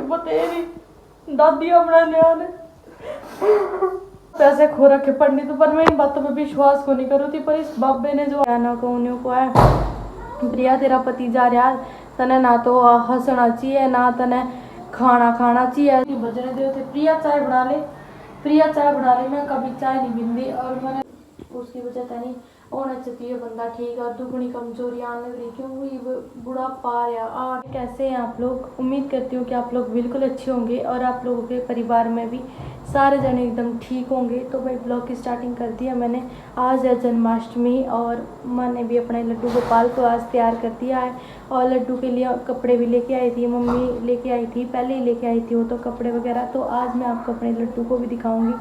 बतेरी दादी अपना ध्यान पैसे खो रखे पंडित पर मैं इन बातों पे विश्वास को नहीं करूँ थी। पर इस बाबे ने जो ना को है प्रिया तेरा पति जा रहा तने ना तो हंसना चाहिए ना तने खाना चाहिए। बजने दे थे प्रिया चाय बना ले, प्रिया चाय बना ले। मैं कभी चाय नहीं पीती और मैंने उसकी वजह तनी होना चाहिए बंदा ठीक है। दुगनी कमजोरी आने लग रही क्योंकि बुढ़ापा आ रहा। और कैसे हैं आप लोग? उम्मीद करती हूँ कि आप लोग बिल्कुल अच्छे होंगे और आप लोगों के परिवार में भी सारे जने एकदम ठीक होंगे। तो भाई ब्लॉग की स्टार्टिंग कर दिया मैंने। आज है जन्माष्टमी और मैंने भी अपने लड्डू गोपाल को आज तैयार कर दिया है। और लड्डू के लिए कपड़े भी लेके आई थी, मम्मी लेके आई थी, पहले ही लेके आई थी वो तो कपड़े वगैरह। तो आज मैं आपको अपने लड्डू को भी दिखाऊंगी।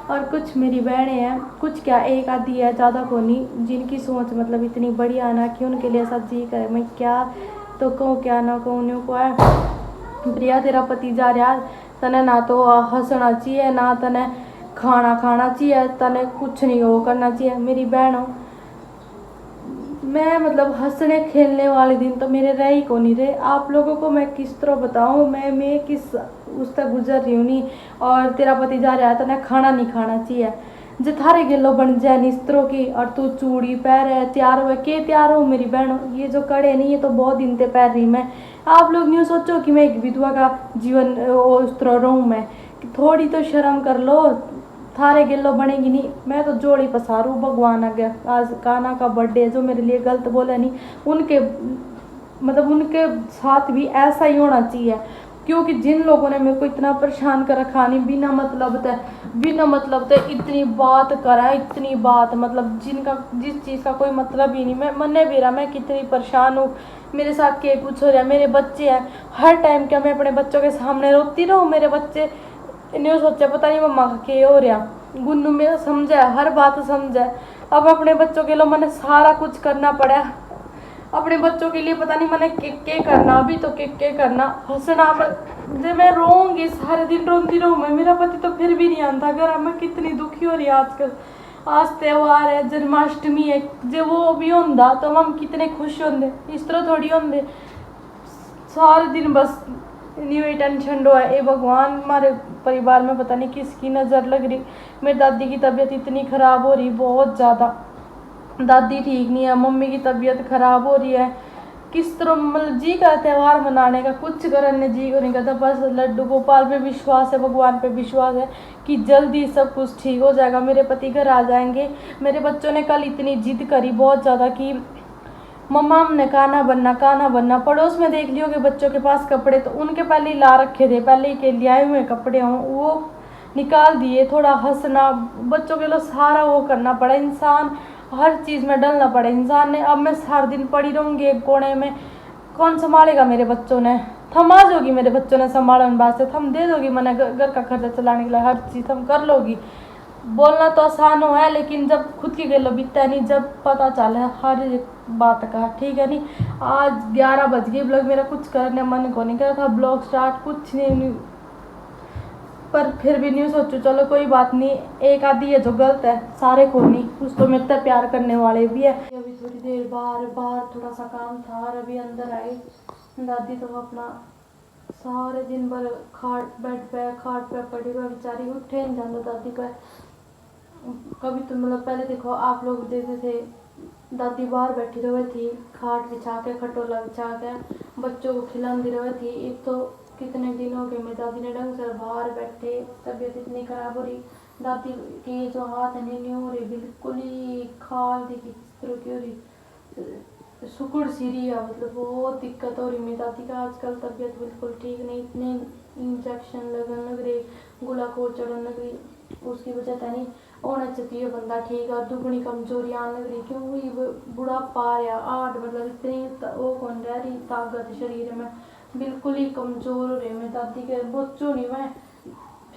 और कुछ मेरी बहनें हैं, कुछ क्या एक आधी है, ज़्यादा को नहीं, जिनकी सोच मतलब इतनी बढ़िया ना कि उनके लिए सब जी करे। मैं क्या तो कहूँ क्या ना कहूँ। न्यू को है प्रिया तेरा पति जा रहा तने ना तो हंसना चाहिए ना तने खाना चाहिए, तने कुछ नहीं वो करना चाहिए। मेरी बहनों मैं मतलब हंसने खेलने वाले दिन तो मेरे रह ही को नहीं रहे। आप लोगों को मैं किस तरह बताऊं मैं किस उस तक गुजर रही हूँ नहीं। और तेरा पति जा रहा है तो ना खाना नहीं खाना चाहिए। जे थारे गिलो बन जाए निस्त्रों की और तू चूड़ी पैर है तैयार हुआ के तैयार हो। मेरी बहनों ये जो कड़े नहीं, ये तो बहुत दिन से पैर रही मैं। आप लोग न्यू सोचो कि मैं एक विधवा का जीवन उस तरह रहूँ मैं। थोड़ी तो शर्म कर लो, थारे गिल्लो बनेगी नहीं। मैं तो जोड़ी पसारू भगवान आ गया। आज काना का बर्थडे है, जो मेरे लिए गलत बोला नहीं उनके मतलब उनके साथ भी ऐसा ही होना चाहिए। क्योंकि जिन लोगों ने मेरे को इतना परेशान कर रखा नहीं बिना मतलब ते इतनी बात करा, इतनी बात मतलब जिनका जिस चीज़ का कोई मतलब ही नहीं। मैं मन्ने भी रहा मैं कितनी परेशान हूँ। मेरे साथ के कुछ हो रहा है, मेरे बच्चे हैं हर टाइम क्या मैं अपने बच्चों के सामने रोती रहूँ? मेरे बच्चे इन्हें सोचा पता नहीं मम्मा का के हो रहा। गुन्नू मेरा समझा हर बात समझा। अब अपने बच्चों के लिए मैंने सारा कुछ करना पड़ा। अपने बच्चों के लिए पता नहीं मैंने के करना अभी तो के करना हंसना। जब मैं रोऊंगी सारे दिन रोती रहूँ मैं, मेरा पति तो फिर भी नहीं आता घर। मैं कितनी दुखी हो रही है आजकल। आज त्योहार है, जन्माष्टमी है, जो वो भी होंदा तो हम कितने खुश होंगे। इस तरह थोड़ी होंगे सारे दिन बस न्यू टेंशन डो है। ए भगवान हमारे परिवार में पता नहीं किसकी नज़र लग रही। मेरी दादी की तबीयत इतनी ख़राब हो रही बहुत ज़्यादा। दादी ठीक नहीं है, मम्मी की तबीयत ख़राब हो रही है। किस तरह मतलब जी का त्यौहार मनाने का कुछ करने जी को नहीं करता। बस लड्डू गोपाल पे विश्वास है, भगवान पे विश्वास है कि जल्दी सब कुछ ठीक हो जाएगा। मेरे पति घर आ जाएंगे। मेरे बच्चों ने कल इतनी जिद करी बहुत ज़्यादा कि मम्मा हमने खाना बनना। पड़ोस में देख लियो कि बच्चों के पास कपड़े तो उनके पहले ही ला रखे थे, पहले ही के लिए आए हुए कपड़े हों वो निकाल दिए। थोड़ा हंसना बच्चों के लिए सारा वो करना पड़ा। इंसान हर चीज़ में डलना पड़ा इंसान ने। अब मैं सारा दिन पड़ी रहूँगी एक कोने में, कौन संभालेगा? मेरे बच्चों ने थम आ जाओगी, मेरे बच्चों ने संभालन वास्ते थम दे दोगी मैंने घर का खर्चा चलाने के लिए हर चीज़ थम कर लोगी। बोलना तो आसान हो है लेकिन जब खुद की गलो बीतता है नहीं, जब पता चला हर एक बात का ठीक है नहीं। आज 11 बज गए, ब्लॉग मेरा कुछ करने मन को नहीं कर रहा था ब्लॉग स्टार्ट कुछ नहीं। पर फिर भी नहीं सोचो चलो कोई बात नहीं, एक आधी है जो गलत है सारे को नहीं, कुछ तो मेरे तक प्यार करने वाले भी है। अभी थोड़ी देर बाहर थोड़ा सा काम था और अभी अंदर आई। दादी तो अपना सारे दिन भर बेड पे खाट पे पड़ी हुई बेचारी, उठे नहीं जाता दादी का। कभी तो मतलब पहले देखो आप लोग देखते थे दादी बाहर बैठी रही थी खाट बिछा के, खटोला बिछा के बच्चों को खिलाती रही थी। एक तो कितने दिन हो गए मेरी दादी ने ढंग से बाहर बैठे, तबीयत इतनी खराब हो रही। दादी के जो हाथ है नहीं हो रही, बिल्कुल ही खाल दी किस तरह की हो रही, सुकुड़ सी रही है। मतलब बहुत दिक्कत हो रही मेरी दादी का आजकल, तबीयत बिल्कुल ठीक नहीं। इतने इंजेक्शन लगने लग रहे, गुलाकोज चढ़ने लग रही, उसकी वजह था नहीं होना चाहिए बंदा ठीक। और दुगनी कमजोरी आने लग रही क्योंकि बुढ़ापा आ रहा। आठ मतलब इतनी वो कौन रह रही ताकत शरीर में, बिल्कुल ही कमज़ोर हो रही मैं दादी के बच्चों नहीं मैं।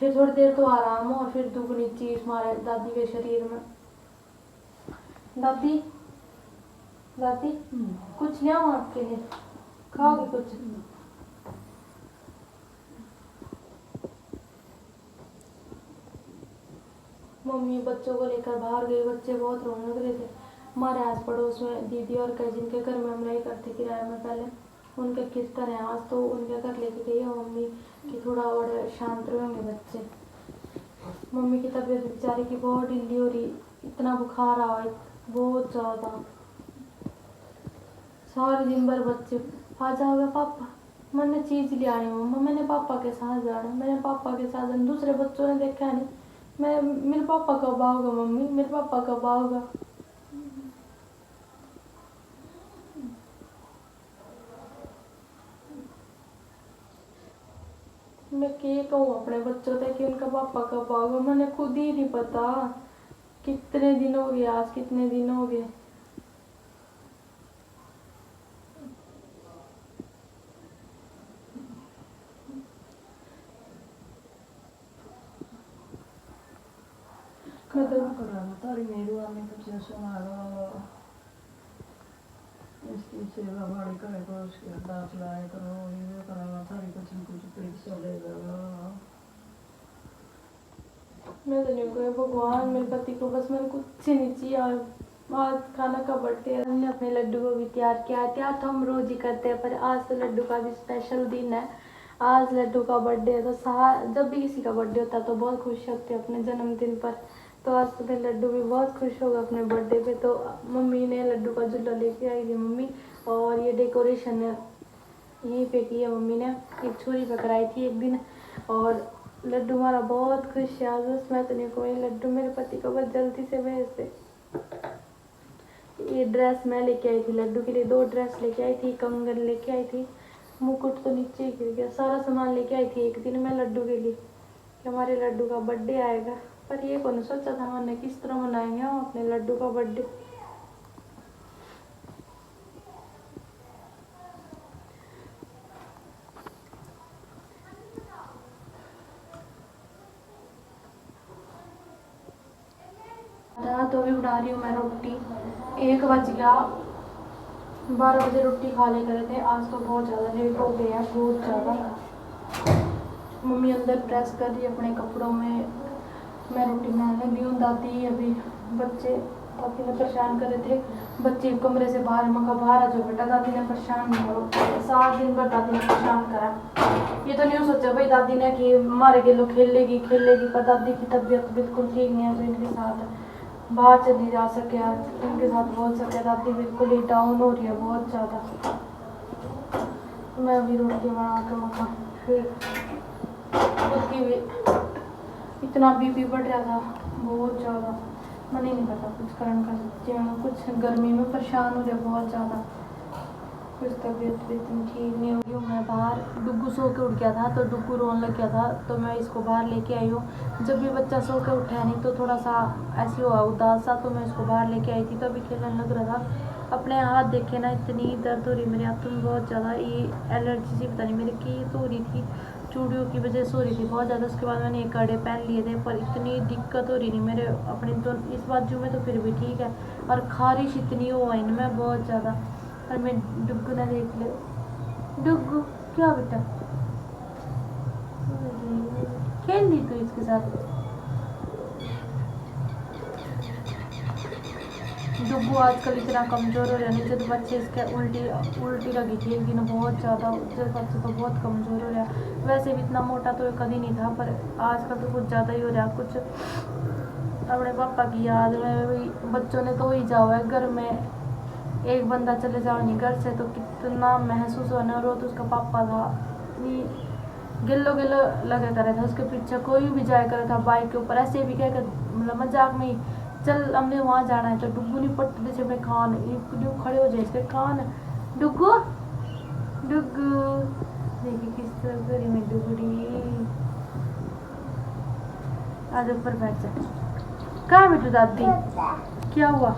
फिर थोड़ी देर तो आराम हो फिर दुगनी चीज़ मारे दादी के शरीर में। दादी दादी कुछ लिया हूँ आपके लिए, खाओगे कुछ? मम्मी बच्चों को लेकर बाहर गई, बच्चे बहुत रोने लग रहे थे। हमारे आस पड़ोस में दीदी और कजिन के घर में हम रही करते किराए में पहले, उनके किस तरह आज तो उनके घर लेके गई है मम्मी कि थोड़ा और शांत रहेंगे बच्चे। मम्मी की तबीयत बेचारी की बहुत ढीली हो रही, इतना बुखार आ रहा है बहुत ज़्यादा। सारे दिन भर बच्चे आ जाओगे पापा, मैंने चीज़ ले आई हूँ, मैंने पापा के साथ जाना, मैंने पापा के साथ जाना। दूसरे बच्चों ने देखा नहीं, मैं मेरे पापा कब आओगे मम्मी, मेरे पापा कब आओगा। मैं क्या कहूँ अपने बच्चों से कि उनका पापा कब आओगे, मैंने खुद ही नहीं पता। कितने दिन हो गए, आज कितने दिन हो गए। तारी मेरू आने कुछ सुना इसकी सेवा बड़ी करे करो, उसके दांत लाए करो, ये करो, तारी कुछ न कुछ पेट चलेगा। मैं तो नहीं कहूँ भगवान मेरे पति को बस मैंने कुछ नहीं चाहिए। और आज खाना का बर्थडे है, हमने अपने लड्डू को भी तैयार किया है। तैयार तो हम रोज ही करते हैं पर आज तो लड्डू का भी स्पेशल दिन है। आज लड्डू का बर्थडे है तो जब भी किसी का बर्थडे होता है तो बहुत खुश होते हैं अपने जन्मदिन पर। तो आज तो मेरे लड्डू भी बहुत खुश होगा अपने बर्थडे पे। तो मम्मी ने लड्डू का झूला लेके आई थी मम्मी, और ये डेकोरेशन यहीं पे की है मम्मी ने, एक छोरी पे कराई थी एक दिन। और लड्डू हमारा बहुत खुश है आज। उसमें तो नहीं कोई लड्डू मेरे पति को बस जल्दी से भेज दे। ये ड्रेस मैं लेके आई थी लड्डू के लिए, 2 ड्रेस लेके आई थी, कंगन लेके आई थी, मुकुट तो नीचे ही गिर गया। सारा सामान लेके आई थी एक दिन मैं लड्डू के लिए कि हमारे लड्डू का बर्थडे आएगा। पर ये कौन सोचा था हमने किस तरह मनाएंगे हम अपने लड्डू का बर्थडे। तो अभी बना रही हूँ मैं रोटी। 1 बज गया, 12 बजे रोटी खा ले करे थे। आज तो बहुत ज़्यादा लेट हो गया है, बहुत ज़्यादा। मम्मी अंदर प्रेस कर रही है अपने कपड़ों में, मैं रोटी बनाने लगी हूँ। दादी अभी दादी ने परेशान करे थे बच्चे कमरे से बाहर, मका बाहर आ जाओ बेटा, दादी ने परेशान नहीं करो। 7 दिन भर दादी ने परेशान करा। ये तो नहीं सोचा भाई दादी ने कि मारे गेलो खेलेगी, पर दादी की तबीयत बिल्कुल ठीक नहीं है तो इनके साथ बाहर चली जा सके, इनके साथ बोल सके। दादी बिल्कुल ही डाउन हो रही है बहुत ज़्यादा। मैं अभी रोटी बना के मखा, फिर उसकी भी इतना बीपी बढ़ रहा था बहुत ज़्यादा, मन ही नहीं पता कुछ करने का। सच्ची में कुछ गर्मी में परेशान हो रहा बहुत ज़्यादा, कुछ तबीयत भी इतनी ठीक नहीं होगी। मैं बाहर डुग्गू सो के उठ गया था तो डुग्गू रोने लग गया था तो मैं इसको बाहर लेके आई हूँ। जब भी बच्चा सो के उठा नहीं तो थोड़ा सा ऐसे हुआ उदास सा, तो मैं इसको बाहर लेके आई थी तो अभी खेलने लग रहा था। अपने हाथ देखे ना, इतनी दर्द हो रही मेरे हाथों में बहुत ज़्यादा। ये एलर्जी सी पता नहीं मेरे की तो हो रही थी, चूड़ियों की वजह से हो रही थी बहुत ज़्यादा। उसके बाद मैंने 1 कड़े पहन लिए थे पर इतनी दिक्कत हो रही नहीं मेरे अपने तो इस बाजू में, तो फिर भी ठीक है। और खारिश इतनी हो इनमें बहुत ज़्यादा। और मैं डुग्गू ने देख ले, डुग्गू क्या बेटा खेल ली तो इसके साथ। डुग्गू आजकल इतना कमज़ोर हो रहा है, नहीं तो बच्चे इसके उल्टी लगी थी एक दिन बहुत ज़्यादा। बच्चे तो बहुत कमज़ोर हो रहा है, वैसे भी इतना मोटा तो कभी नहीं था पर आजकल तो कुछ ज़्यादा ही हो रहा। कुछ अपने पापा की याद में बच्चों ने तो ही जाओ है घर में, एक बंदा चले जाओ नहीं घर से तो कितना महसूस होना। और वो तो उसका पापा था, गिल्लो गिल्लो लगे करे था उसके पीछे, कोई भी जाया करे था बाइक के ऊपर ऐसे भी क्या मतलब मजाक में ही चल हमने वहाँ जाना है तो डुग्गू नहीं पटते थे मैं कान खड़े हो जाए इसके कान। डुग्गू डुग्गू देखिए किस तरह करी में डुगड़ी, आज ऊपर बैठ जा। कहाँ बेटू दादी क्या हुआ,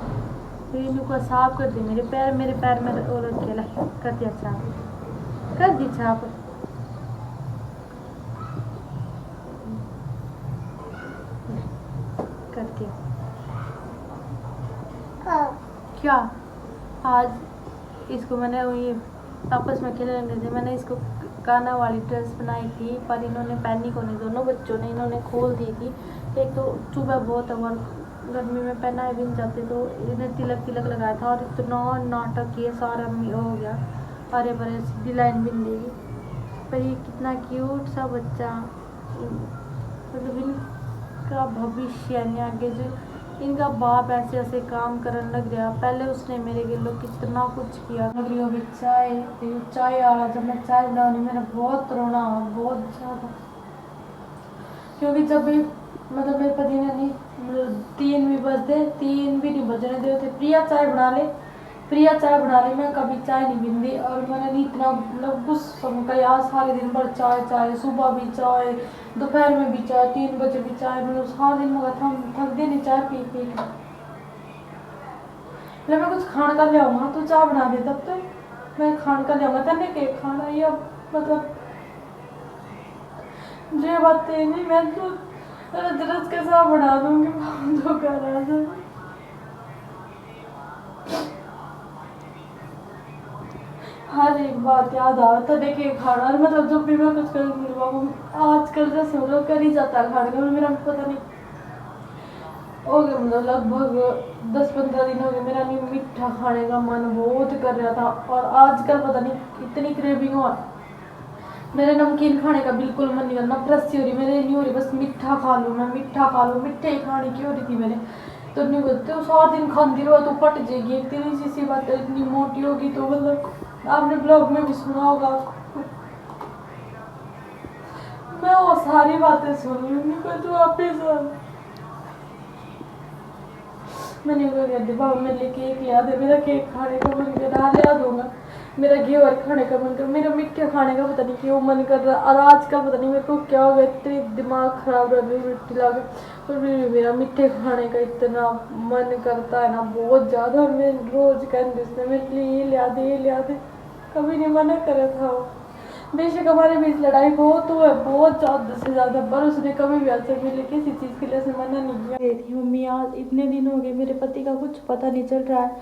इनको साफ कर दी मेरे पैर में और खेला कर दिया छाप, कर दी छाप। कर दिया क्या। आज इसको मैंने वही आपस में खेलने लगे थे, मैंने इसको काना वाली ड्रेस बनाई थी पर इन्होंने पहनी को नहीं, दोनों बच्चों ने इन्होंने खोल दी थी। एक तो सुबह बहुत और गर्मी में पहनाए भी नहीं जाते तो इन्हें तिलक लगाया था और इतना नाटक किए सारा हो गया। हरे भरे सीधी लाइन बिंदी की। पर ये कितना क्यूट सा बच्चा, मतलब इनका भविष्य यानी आगे जो इनका बाप ऐसे ऐसे काम करने लग गया। पहले उसने मेरे लिए कितना कुछ किया। अभी अभी चाय आया, जब मैं चाय बनानी मेरा बहुत रोना हुआ, बहुत ज़्यादा। क्योंकि जब भी मतलब मेरे पति ने नहीं, मतलब 3 भी बजते, 3 भी नहीं बजने देते, प्रिया चाय बना ले, प्रिया चाय बना ले। मैं कभी चाय नहीं पीती और मैंने नहीं इतना मतलब गुस्सा का यार सारे दिन भर चाय चाय, सुबह भी चाय, दोपहर में भी चाय, 3 बजे भी चाय, मतलब सारा दिन मगर थक दे नहीं चाय पी पी के। मतलब मैं कुछ खाने का ले आऊँगा तो चाय बना दे, तब तो मैं खाने का ले आऊँगा तने केक खाना, या मतलब ये बातें नहीं, मैं तो रस के साथ बना दूँगी तो करा दो। हर एक बात याद आवे तो देखिए खाना, और मतलब जब भी मैं कुछ करूँगी बाबू आजकल जैसे मतलब कर ही जाता है खाने का, मेरा पता नहीं हो गया, मतलब लगभग 10-15 दिन हो गए मेरा नहीं मीठा खाने का मन बहुत कर रहा था। और आजकल पता नहीं इतनी क्रेविंग हुआ, मेरे नमकीन खाने का बिल्कुल मन नहीं करना, नफरत सी हो रही मेरे, नहीं हो रही, बस मीठा खा लूँ, मैं मीठा खा लूँ, मिठे ही खाने की हो रही थी मेरे। तो नहीं बोलते तो सारा दिन खाती रहो तो पट जाएगी, इतनी सी बात है, इतनी मोटी होगी तो मतलब आपने ब्लॉग में भी सुना होगा। मैं वो सारी बातें सुन लूँगी पर तू वापिस मैंने वो कह दिया बाबा मेरे लिए केक लिया दे, मेरा केक खाने का मन कर रहा, लिया दूंगा। मेरा घेवर खाने का मन कर, मेरा मिठा खाने का पता नहीं क्यों मन कर रहा। और आजकल पता नहीं मेरे को क्या हो गया, इतनी दिमाग खराब रह रही, मिट्टी लगा, पर फिर मेरा मिठे खाने का इतना मन करता है ना बहुत ज़्यादा। मैं रोज़ कहती उसने मेरे लिए ये लिया दे, ये लिया दे, कभी नहीं मना करा था वो। बेशक हमारे बीच लड़ाई बहुत हुआ है, बहुत ज़्यादा से ज़्यादा, पर उसने कभी भी आज तक मेरे लिए किसी चीज़ के लिए उसने मना नहीं किया। थी मम्मी आज इतने दिन हो गए मेरे पति का कुछ पता नहीं चल रहा है,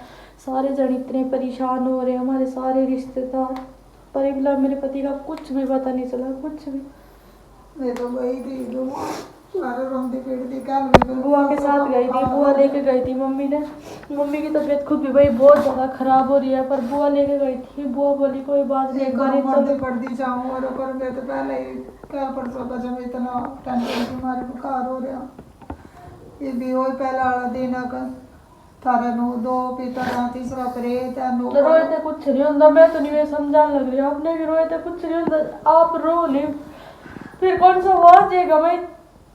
सारे जन इतने परेशान हो रहे हैं, हमारे सारे रिश्तेदार, पर इबला मेरे पति का कुछ भी पता नहीं चला, कुछ भी। मैं तो वही थी जो सारे रोंदी पीटती कल भी बुआ के साथ गई थी, बुआ लेके गई थी मम्मी ने, मम्मी की तबीयत खुद भी भाई बहुत ज़्यादा खराब हो रही है, पर बुआ लेके गई थी। बुआ बोली कोई बात नहीं, एक बार मर्दी पड़ती जाऊँ और कर गए तो पहले ही क्या परसों का जब इतना टेंशन बीमारी बुखार हो रहा, ये भी वही पहला वाला दिन का थारा नो 2 पीता रहा, तीसरा प्रेत है नो रोए थे कुछ नहीं होता, मैं तो नहीं समझाने लग रही हूँ आपने कि रोए थे कुछ नहीं होता, आप रो नहीं फिर कौन सा हुआ जाएगा। मैं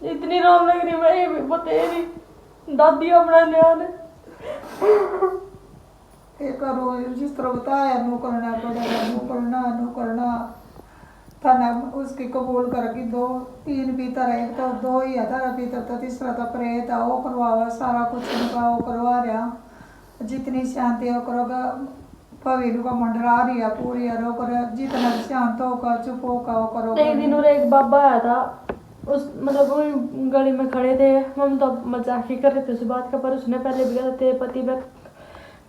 इतनी रोने लग रही, मैं बतेरी दादी अपना ध्यान एक करो जिस तरह बताया नो करना पड़ेगा, नो करना थाना उसकी कबूल करके 2-3 पीता रहे, तो 2 ही था पीता था, तीसरा था प्रेत है वो करवा सारा कुछ उनका वो करवा रहा, जितनी शांति हो करोगा पवेलू का मंडरा रही है पूरी रो कर, जितना शांत होगा चुप होगा वो करो। एक दिन और एक बाबा आया था, उस मतलब वो गली में खड़े थे, हम तो मजाक ही कर रहे थे उस बात का, पर उसने पहले भी कहा तेरे पति में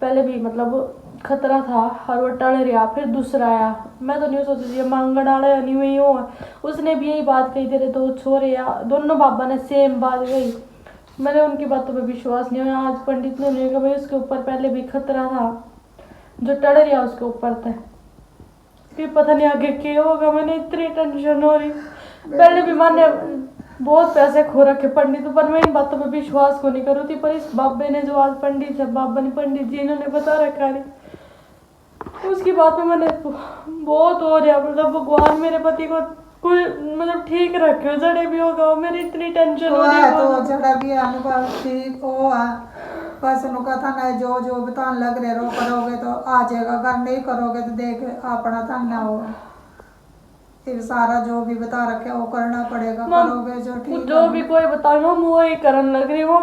पहले भी मतलब खतरा था और वो टल रहा, फिर दूसरा आया। मैं तो नहीं सोची थी मांगण वाला नहीं हुई हो, उसने भी यही बात कही तेरे 2 छोरे या दोनों बाबा ने सेम बात कही। मैंने उनकी बातों पे विश्वास नहीं हुआ। आज पंडित ने कहा भाई उसके ऊपर पहले भी खतरा था, जो टल रहा उसके ऊपर था, फिर पता नहीं आगे क्या होगा। मैंने इतनी टेंशन हो रही, पहले भी मैंने बहुत पैसे खो रखे पंडित पर, मैं इन बातों पे विश्वास को नहीं करूँ थी, पर इस बाबे ने जो आज पंडित है, बाबा ने पंडित जी इन्होंने बता रखा नहीं, उसकी बात में मैंने बहुत हो रहा, मतलब भगवान मेरे पति को कोई मतलब ठीक रखे, जड़े भी होगा, मेरी इतनी टेंशन हो रही है। तो जड़ा भी अनुभव ठीक हो बस उनका था ना जो जो बताने लग रहे रो करोगे तो आ जाएगा, अगर नहीं करोगे तो देख अपना था ना हो, फिर सारा जो भी बता रखे वो करना पड़ेगा, करोगे जो ठीक जो भी कोई बताऊँ वो ही करने लग रही हूँ।